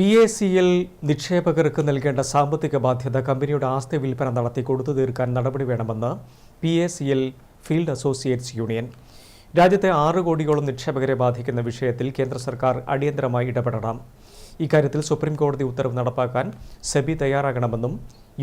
PACL നിക്ഷേപകർക്ക് നൽകേണ്ട സാമ്പത്തിക ബാധ്യത കമ്പനിയുടെ ആസ്തി വിൽപ്പന നടത്തി കൊടുത്തു തീർക്കാൻ നടപടി വേണമെന്ന് PACL ഫീൽഡ് അസോസിയേറ്റ്സ് യൂണിയൻ. രാജ്യത്തെ 6 കോടിയോളം നിക്ഷേപകരെ ബാധിക്കുന്ന വിഷയത്തിൽ കേന്ദ്ര സർക്കാർ അടിയന്തരമായി ഇടപെടണം. ഇക്കാര്യത്തിൽ സുപ്രീം കോടതി ഉത്തരവ് നടപ്പാക്കാൻ സെബി തയ്യാറാകണമെന്നും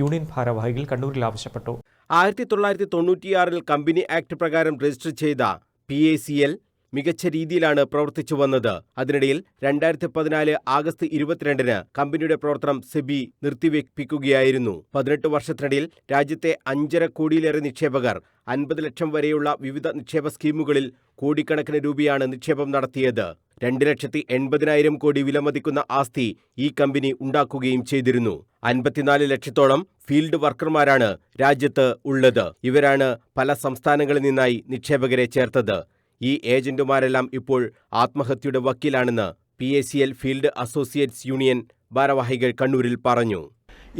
യൂണിയൻ ഭാരവാഹികൾ കണ്ണൂരിൽ ആവശ്യപ്പെട്ടു. 1996 കമ്പനി ആക്ട് പ്രകാരം രജിസ്റ്റർ ചെയ്ത PACL മികച്ച രീതിയിലാണ് പ്രവർത്തിച്ചു വന്നത്. അതിനിടയിൽ 2014 ആഗസ്റ്റ് 22 കമ്പനിയുടെ പ്രവർത്തനം സെബി നിർത്തിവെപ്പിക്കുകയായിരുന്നു. 18 വർഷത്തിനിടയിൽ രാജ്യത്തെ 5.5 കോടിയിലേറെ നിക്ഷേപകർ 50 ലക്ഷം വരെയുള്ള വിവിധ നിക്ഷേപ സ്കീമുകളിൽ കോടിക്കണക്കിന് രൂപയാണ് നിക്ഷേപം നടത്തിയത്. 2,80,000 കോടി വിലമതിക്കുന്ന ആസ്തി ഈ കമ്പനി ഉണ്ടാക്കുകയും ചെയ്തിരുന്നു. 54 ലക്ഷത്തോളം ഫീൽഡ് വർക്കർമാരാണ് രാജ്യത്ത് ഉള്ളത്. ഇവരാണ് പല സംസ്ഥാനങ്ങളിൽ നിന്നായി നിക്ഷേപകരെ ചേർത്തത്. ഈ ഏജന്റുമാരെല്ലാം ഇപ്പോൾ ആത്മഹത്യയുടെ വക്കീലാണെന്ന് PACL ഫീൽഡ് അസോസിയേറ്റ്സ് യൂണിയൻ ഭാരവാഹികൾ കണ്ണൂരിൽ പറഞ്ഞു.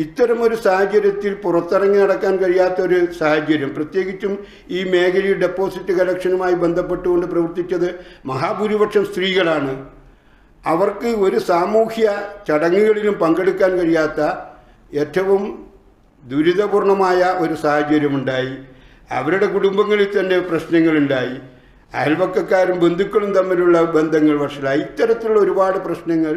ഇത്തരമൊരു സാഹചര്യത്തിൽ പുറത്തിറങ്ങി നടക്കാൻ കഴിയാത്തൊരു സാഹചര്യം, പ്രത്യേകിച്ചും ഈ മേഖലയിൽ ഡെപ്പോസിറ്റ് കളക്ഷനുമായി ബന്ധപ്പെട്ടുകൊണ്ട് പ്രവർത്തിച്ചത് മഹാഭൂരിപക്ഷം സ്ത്രീകളാണ്. അവർക്ക് ഒരു സാമൂഹ്യ ചടങ്ങുകളിലും പങ്കെടുക്കാൻ കഴിയാത്ത ഏറ്റവും ദുരിതപൂർണമായ ഒരു സാഹചര്യമുണ്ടായി. അവരുടെ കുടുംബങ്ങളിൽ തന്നെ പ്രശ്നങ്ങളുണ്ടായി. അയൽവക്കക്കാരും ബന്ധുക്കളും തമ്മിലുള്ള ബന്ധങ്ങൾ വഷളായി. ഇത്തരത്തിലുള്ള ഒരുപാട് പ്രശ്നങ്ങൾ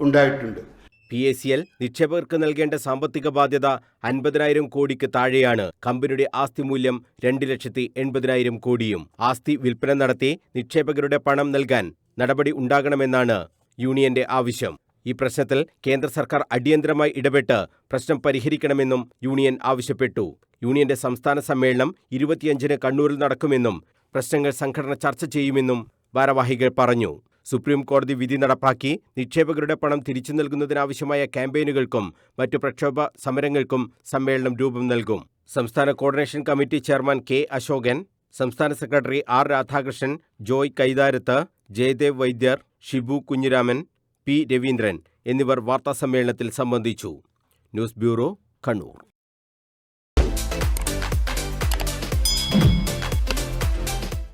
ഉണ്ടായിട്ടുണ്ട്. PACL നിക്ഷേപകർക്ക് നൽകേണ്ട സാമ്പത്തിക ബാധ്യത 50,000 കോടിക്ക് താഴെയാണ്. കമ്പനിയുടെ ആസ്തി മൂല്യം 2,80,000 കോടിയും. ആസ്തി വിൽപ്പന നടത്തി നിക്ഷേപകരുടെ പണം നൽകാൻ നടപടി ഉണ്ടാകണമെന്നാണ് യൂണിയന്റെ ആവശ്യം. ഈ പ്രശ്നത്തിൽ കേന്ദ്ര സർക്കാർ അടിയന്തരമായി ഇടപെട്ട് പ്രശ്നം പരിഹരിക്കണമെന്നും യൂണിയൻ ആവശ്യപ്പെട്ടു. യൂണിയന്റെ സംസ്ഥാന സമ്മേളനം 25-ന് കണ്ണൂരിൽ നടക്കുമെന്നും പ്രശ്നങ്ങൾ സംഘടന ചർച്ച ചെയ്യുമെന്നും ഭാരവാഹികൾ പറഞ്ഞു. സുപ്രീം കോടതി വിധി നടപ്പാക്കി നിക്ഷേപകരുടെ പണം തിരിച്ചു നൽകുന്നതിനാവശ്യമായ ക്യാമ്പയിനുകൾക്കും മറ്റു പ്രക്ഷോഭ സമരങ്ങൾക്കും സമ്മേളനം രൂപം നൽകും. സംസ്ഥാന coordination committee chairman K. Ashokan, സംസ്ഥാന സെക്രട്ടറി R. രാധാകൃഷ്ണൻ, ജോയ് കൈതാരത്ത്, ജയദേവ് വൈദ്യർ, ഷിബു കുഞ്ഞിരാമൻ, P. രവീന്ദ്രൻ എന്നിവർ വാർത്താസമ്മേളനത്തിൽ സംബന്ധിച്ചു. News bureau, Kannur.